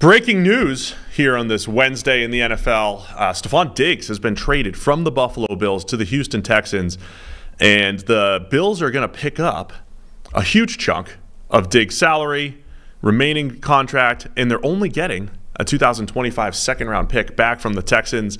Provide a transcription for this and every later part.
Breaking news here on this Wednesday in the NFL. Stefon Diggs has been traded from the Buffalo Bills to the Houston Texans, and the Bills are going to pick up a huge chunk of Diggs' salary, remaining contract, and they're only getting a 2025 second-round pick back from the Texans.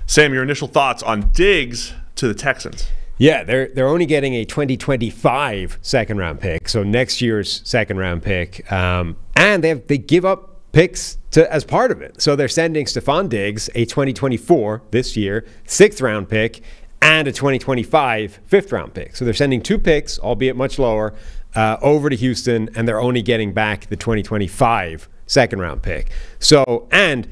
Sam, your initial thoughts on Diggs to the Texans? Yeah, they're only getting a 2025 second-round pick, so next year's second-round pick, and they give up picks as part of it. So they're sending Stefon Diggs a 2024, this year, 6th-round pick, and a 2025 5th-round pick. So they're sending 2 picks, albeit much lower, over to Houston, and they're only getting back the 2025 second-round pick. So, and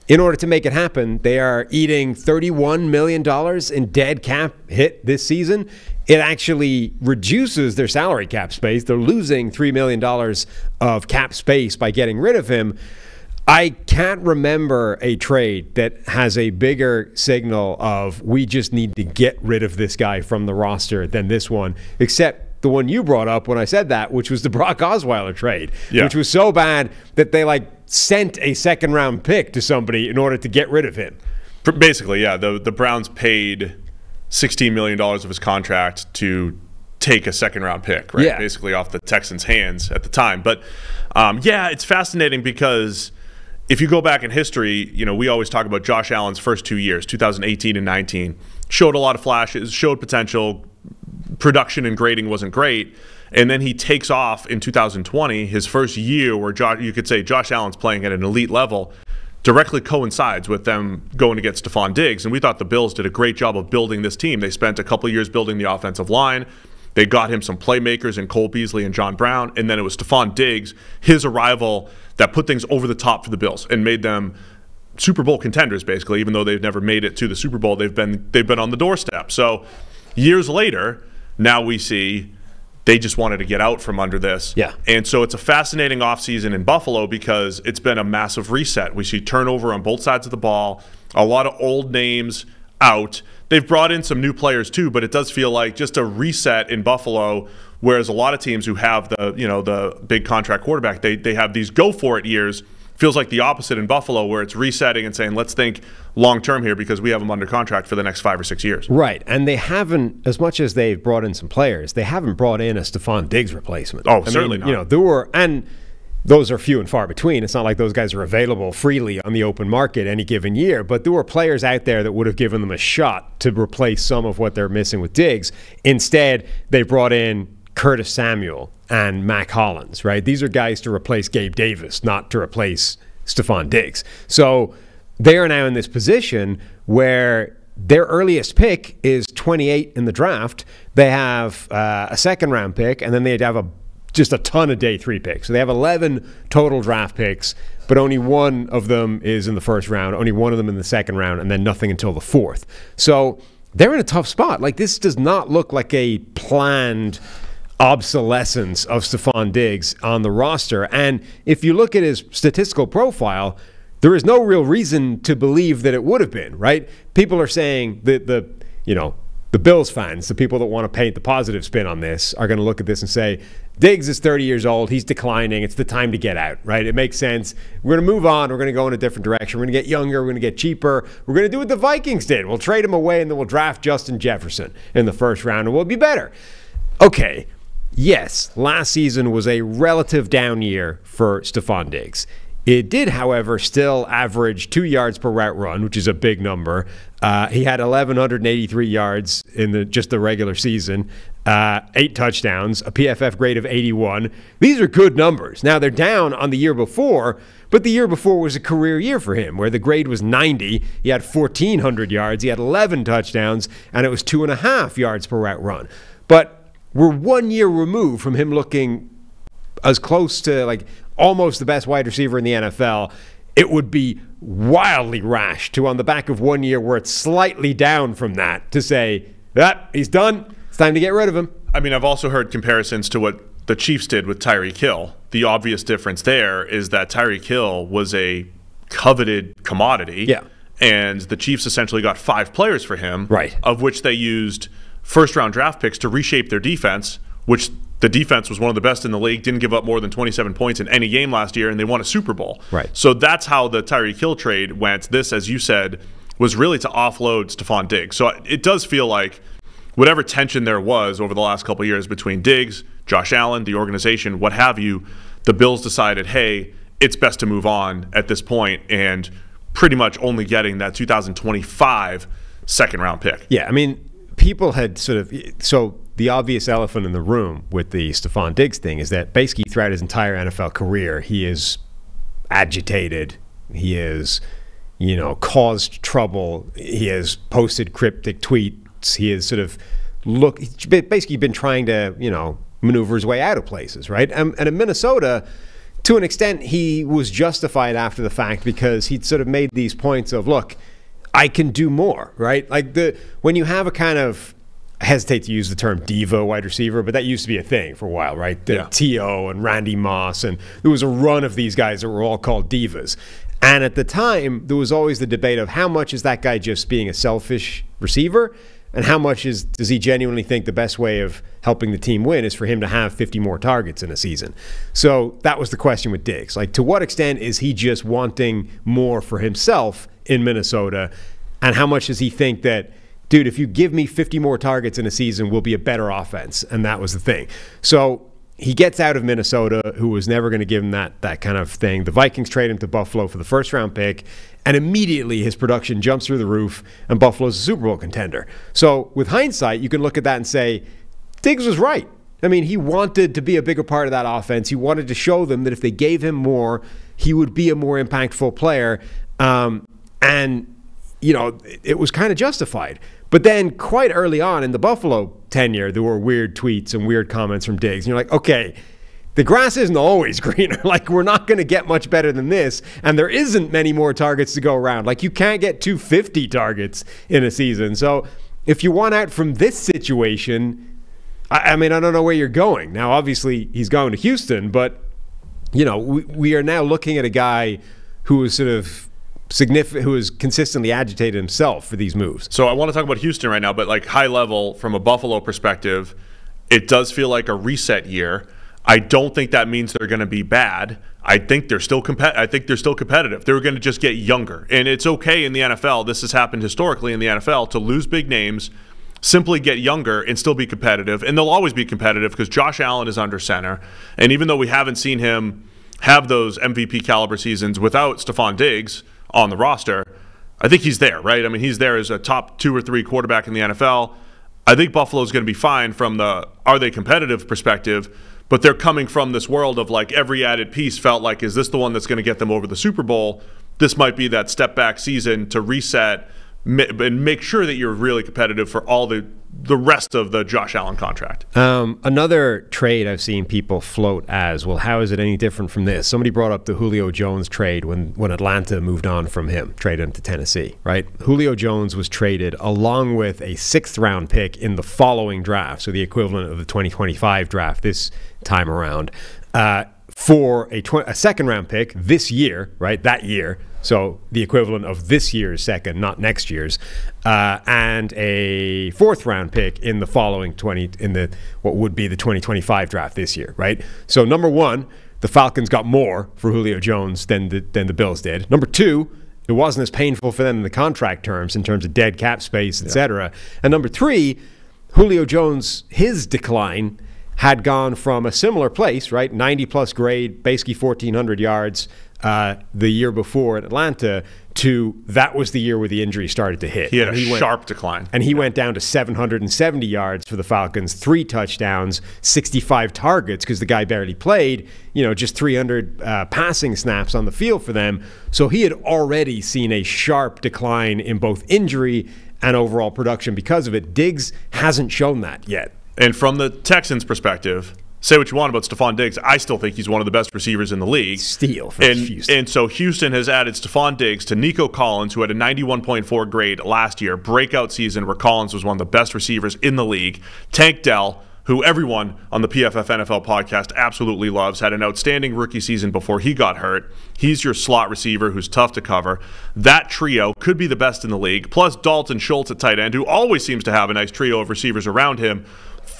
in order to make it happen, they are eating $31 million in dead cap hit this season. It actually reduces their salary cap space. They're losing $3 million of cap space by getting rid of him. I can't remember a trade that has a bigger signal of we just need to get rid of this guy from the roster than this one, except the one you brought up when I said that, which was the Brock Osweiler trade, which was so bad that they sent a second-round pick to somebody in order to get rid of him. Basically, yeah. The Browns paid $16 million of his contract to take a second-round pick, right? Yeah. Basically off the Texans' hands at the time. But, yeah, it's fascinating because if you go back in history, we always talk about Josh Allen's first 2 years, 2018 and 19, showed a lot of flashes, showed potential. Production and grading wasn't great. And then he takes off in 2020, his first year where you could say Josh Allen's playing at an elite level, directly coincides with them going to get Stefon Diggs. And we thought the Bills did a great job of building this team. They spent a couple of years building the offensive line. They got him some playmakers in Cole Beasley and John Brown. And then it was Stefon Diggs, his arrival, that put things over the top for the Bills and made them Super Bowl contenders, basically. Even though they've never made it to the Super Bowl, they've been on the doorstep. So years later, now we see they just wanted to get out from under this. Yeah. And so it's a fascinating offseason in Buffalo because it's been a massive reset. We see turnover on both sides of the ball, a lot of old names out. They've brought in some new players too, but it does feel like just a reset in Buffalo, whereas a lot of teams who have the big contract quarterback, they have these go-for-it years. Feels like the opposite in Buffalo, where it's resetting and saying, let's think long-term here because we have them under contract for the next 5 or 6 years. Right, and they haven't, as much as they've brought in some players, they haven't brought in a Stefon Diggs replacement. Oh, certainly not. And those are few and far between. It's not like those guys are available freely on the open market any given year, but there were players out there that would have given them a shot to replace some of what they're missing with Diggs. Instead, they brought in Curtis Samuel and Mac Hollins, right? These are guys to replace Gabe Davis, not to replace Stefon Diggs. So they are now in this position where their earliest pick is 28 in the draft. They have a second-round pick, and then they have just a ton of day 3 picks. So they have 11 total draft picks, but only one of them is in the first round, only one of them in the second round, and then nothing until the 4th. So they're in a tough spot. This does not look like a planned obsolescence of Stefon Diggs on the roster. And if you look at his statistical profile, there is no real reason to believe that it would have been, right? People are saying that the Bills fans, the people that want to paint the positive spin on this, are going to look at this and say, Diggs is 30 years old, he's declining, it's the time to get out, right? It makes sense. We're going to move on, we're going to go in a different direction, we're going to get younger, we're going to get cheaper, we're going to do what the Vikings did. We'll trade him away and then we'll draft Justin Jefferson in the first round and we'll be better. Okay. Yes, last season was a relative down year for Stefon Diggs. It did, however, still average 2 yards per route run, which is a big number. He had 1,183 yards in just the regular season, 8 touchdowns, a PFF grade of 81. These are good numbers. Now, they're down on the year before, but the year before was a career year for him, where the grade was 90. He had 1,400 yards, he had 11 touchdowns, and it was 2.5 yards per route run. But we're 1 year removed from him looking as close to almost the best wide receiver in the NFL. It would be wildly rash to, on the back of 1 year where it's slightly down from that, to say, he's done. It's time to get rid of him. I mean, I've also heard comparisons to what the Chiefs did with Tyreek Hill. The obvious difference there is that Tyreek Hill was a coveted commodity. Yeah. And the Chiefs essentially got 5 players for him, right, of which they used first-round draft picks to reshape their defense which the defense was one of the best in the league, didn't give up more than 27 points in any game last year, and they won a Super Bowl. Right. So that's how the Tyreek Hill trade went. This, as you said, was really to offload Stefon Diggs. So it does feel like whatever tension there was over the last couple of years between Diggs, Josh Allen, the organization, what have you, the Bills decided, hey, it's best to move on at this point, and pretty much only getting that 2025 second-round pick. Yeah, I mean, people had sort of – so the obvious elephant in the room with the Stefon Diggs thing is that basically throughout his entire NFL career, he is agitated. He is, caused trouble. He has posted cryptic tweets. He has sort of basically been trying to, maneuver his way out of places, right? And in Minnesota, to an extent, he was justified after the fact because he'd sort of made these points of, look, I can do more, right? Like when you have a kind of, I hesitate to use the term diva wide receiver, but that used to be a thing for a while, right? T.O. and Randy Moss, and there was a run of these guys that were all called divas. And at the time, there was always the debate of how much is that guy just being a selfish receiver, and how much does he genuinely think the best way of helping the team win is for him to have 50 more targets in a season? So that was the question with Diggs. Like, to what extent is he just wanting more for himself in Minnesota, and how much does he think that, dude, if you give me 50 more targets in a season, we'll be a better offense? And that was the thing. So he gets out of Minnesota, who was never going to give him that kind of thing. The Vikings trade him to Buffalo for the first-round pick, and immediately his production jumps through the roof, and Buffalo's a Super Bowl contender. So with hindsight, you can look at that and say, Diggs was right. I mean, he wanted to be a bigger part of that offense. He wanted to show them that if they gave him more, he would be a more impactful player. And it was kind of justified. But then quite early on in the Buffalo tenure, there were weird tweets and weird comments from Diggs. And you're like, okay, the grass isn't always greener. Like, we're not going to get much better than this. And there isn't many more targets to go around. Like, you can't get 250 targets in a season. So if you want out from this situation, I mean, I don't know where you're going. Now, obviously, he's going to Houston. But, we are now looking at a guy who is sort of significant, who has consistently agitated himself for these moves. So I want to talk about Houston right now, but like high level from a Buffalo perspective, it does feel like a reset year. I don't think that means they're going to be bad. I think they're still competitive. They're going to just get younger, and it's okay in the NFL. This has happened historically in the NFL to lose big names, simply get younger and still be competitive, and they'll always be competitive because Josh Allen is under center, and even though we haven't seen him have those MVP caliber seasons without Stefon Diggs on the roster, I think he's there, right? I mean, he's there as a top 2 or 3 quarterback in the NFL. I think Buffalo's going to be fine from the are they competitive perspective, but they're coming from this world of like every added piece felt like, is this the one that's going to get them over the Super Bowl? This might be that step back season to reset and make sure that you're really competitive for all the rest of the Josh Allen contract. Another trade I've seen people float as, well, how is it any different from this? Somebody brought up the Julio Jones trade when Atlanta moved on from him, traded him to Tennessee, right? Julio Jones was traded along with a 6th-round pick in the following draft, so the equivalent of the 2025 draft this time around, for a 2nd-round pick this year, right, that year, so the equivalent of this year's second, not next year's, and a 4th-round pick in the following what would be the 2025 draft this year, right? So number one, the Falcons got more for Julio Jones than the Bills did. Number two, it wasn't as painful for them in the contract terms in terms of dead cap space, etc. And number three, Julio Jones, his decline had gone from a similar place, right, 90-plus grade, basically 1,400 yards, the year before at Atlanta, to that was the year where the injury started to hit. He had a sharp decline. And he went down to 770 yards for the Falcons, 3 touchdowns, 65 targets because the guy barely played, just 300 passing snaps on the field for them. So he had already seen a sharp decline in both injury and overall production because of it. Diggs hasn't shown that yet. And from the Texans' perspective, say what you want about Stefon Diggs, I still think he's one of the best receivers in the league. Steal for Houston. And so Houston has added Stefon Diggs to Nico Collins, who had a 91.4 grade last year, breakout season where Collins was one of the best receivers in the league. Tank Dell, who everyone on the PFF NFL podcast absolutely loves, had an outstanding rookie season before he got hurt. He's your slot receiver who's tough to cover. That trio could be the best in the league, plus Dalton Schultz at tight end, who always seems to have a nice trio of receivers around him.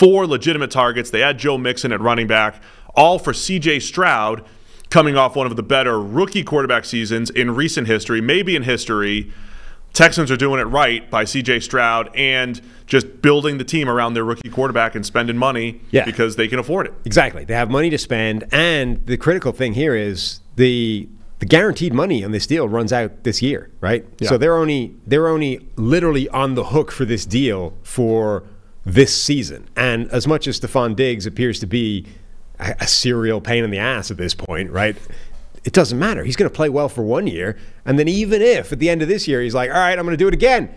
4 legitimate targets. They had Joe Mixon at running back, all for C.J. Stroud, coming off one of the better rookie quarterback seasons in recent history, maybe in history. Texans are doing it right by C.J. Stroud and just building the team around their rookie quarterback and spending money because they can afford it. Exactly. They have money to spend, and the critical thing here is the guaranteed money on this deal runs out this year, right? Yeah. So they're only literally on the hook for this deal for this season. And as much as Stefon Diggs appears to be a serial pain in the ass at this point, right? It doesn't matter. He's going to play well for 1 year. And then even if at the end of this year he's like, all right, I'm going to do it again,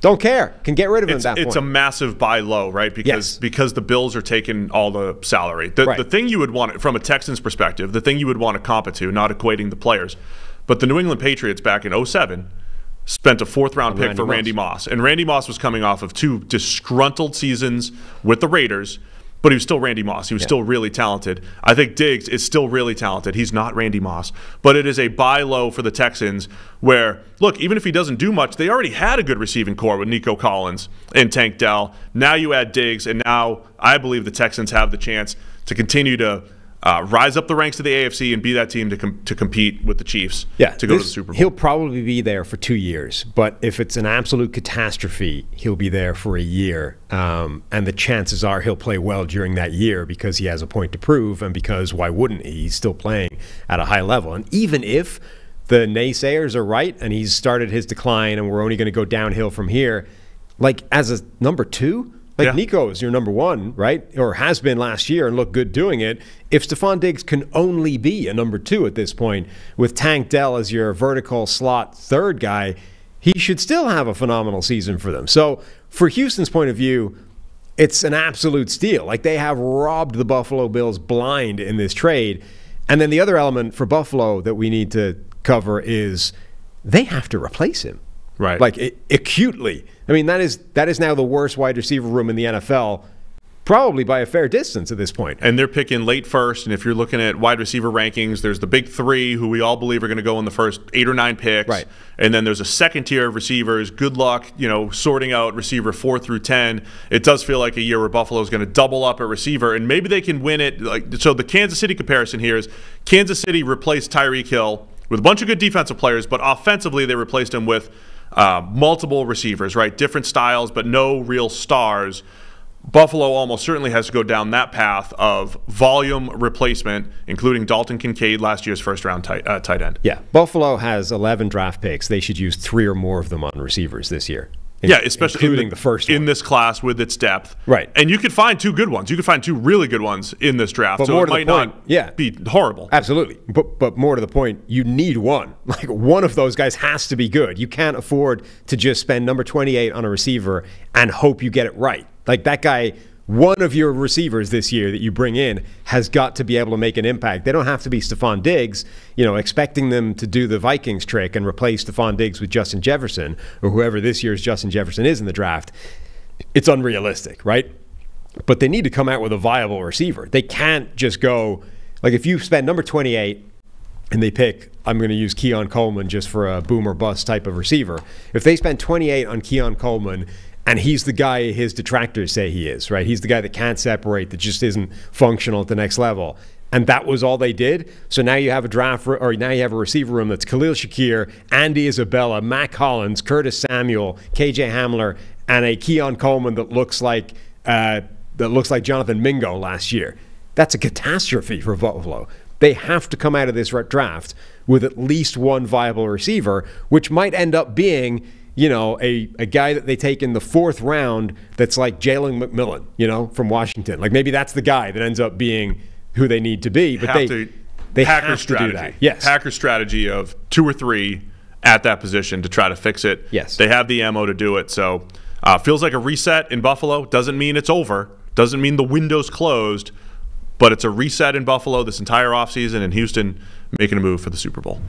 don't care. Can get rid of him at that point. It's a massive buy low, right? Because the Bills are taking all the salary. The thing you would want, from a Texans perspective, the thing you would want to comp it to, not equating the players, but the New England Patriots back in 2007 spent a 4th-round pick for Randy Moss. And Randy Moss was coming off of 2 disgruntled seasons with the Raiders, but he was still Randy Moss. He was still really talented. I think Diggs is still really talented. He's not Randy Moss. But it is a buy low for the Texans where, look, even if he doesn't do much, they already had a good receiving core with Nico Collins and Tank Dell. Now you add Diggs, and now I believe the Texans have the chance to continue to rise up the ranks of the AFC and be that team to compete with the Chiefs to go to the Super Bowl. He'll probably be there for 2 years, but if it's an absolute catastrophe, he'll be there for a year. And the chances are he'll play well during that year because he has a point to prove, and because why wouldn't he? He's still playing at a high level. And even if the naysayers are right and he's started his decline and we're only going to go downhill from here, like as a number 2, Nico is your number 1, right? Or has been last year and looked good doing it. If Stefon Diggs can only be a number 2 at this point, with Tank Dell as your vertical slot 3rd guy, he should still have a phenomenal season for them. So for Houston's point of view, it's an absolute steal. Like, they have robbed the Buffalo Bills blind in this trade. And then the other element for Buffalo that we need to cover is they have to replace him. Right. Like, acutely. I mean, that is now the worst wide receiver room in the NFL, probably by a fair distance at this point. And they're picking late first, and if you're looking at wide receiver rankings, there's the big 3 who we all believe are going to go in the first 8 or 9 picks. Right. And then there's a second tier of receivers. Good luck, sorting out receiver 4 through 10. It does feel like a year where Buffalo is going to double up at receiver, and maybe they can win it. So the Kansas City comparison here is Kansas City replaced Tyreek Hill with a bunch of good defensive players, but offensively they replaced him with multiple receivers, right? Different styles, but no real stars. Buffalo almost certainly has to go down that path of volume replacement, including Dalton Kincaid, last year's first-round tight end. Yeah, Buffalo has 11 draft picks. They should use 3 or more of them on receivers this year. Especially including the first one. In this class with its depth. Right. And you could find 2 good ones. You could find 2 really good ones in this draft. But so more it to might the point, not be horrible. Absolutely. But more to the point, you need one. Like, one of those guys has to be good. You can't afford to just spend number 28 on a receiver and hope you get it right. Like, that guy, one of your receivers this year that you bring in has got to be able to make an impact. They don't have to be Stefon Diggs, expecting them to do the Vikings trick and replace Stefon Diggs with Justin Jefferson or whoever this year's Justin Jefferson is in the draft. It's unrealistic, right? But they need to come out with a viable receiver. They can't just go, like, if you spend number 28 and they pick, I'm going to use Keon Coleman just for a boom or bust type of receiver. If they spend 28 on Keon Coleman, and he's the guy his detractors say he is, right? He's the guy that can't separate, that just isn't functional at the next level. And that was all they did. So now you have now you have a receiver room that's Khalil Shakir, Andy Isabella, Matt Collins, Curtis Samuel, KJ Hamler, and a Keon Coleman that looks like Jonathan Mingo last year. That's a catastrophe for Buffalo. They have to come out of this draft with at least one viable receiver, which might end up being a guy that they take in the 4th round that's like Jalen McMillan, from Washington. Like, maybe that's the guy that ends up being who they need to be. But they have to do that. Yes. Packers strategy of 2 or 3 at that position to try to fix it. Yes. They have the ammo to do it. So feels like a reset in Buffalo. Doesn't mean it's over. Doesn't mean the window's closed. But it's a reset in Buffalo this entire offseason, and Houston making a move for the Super Bowl.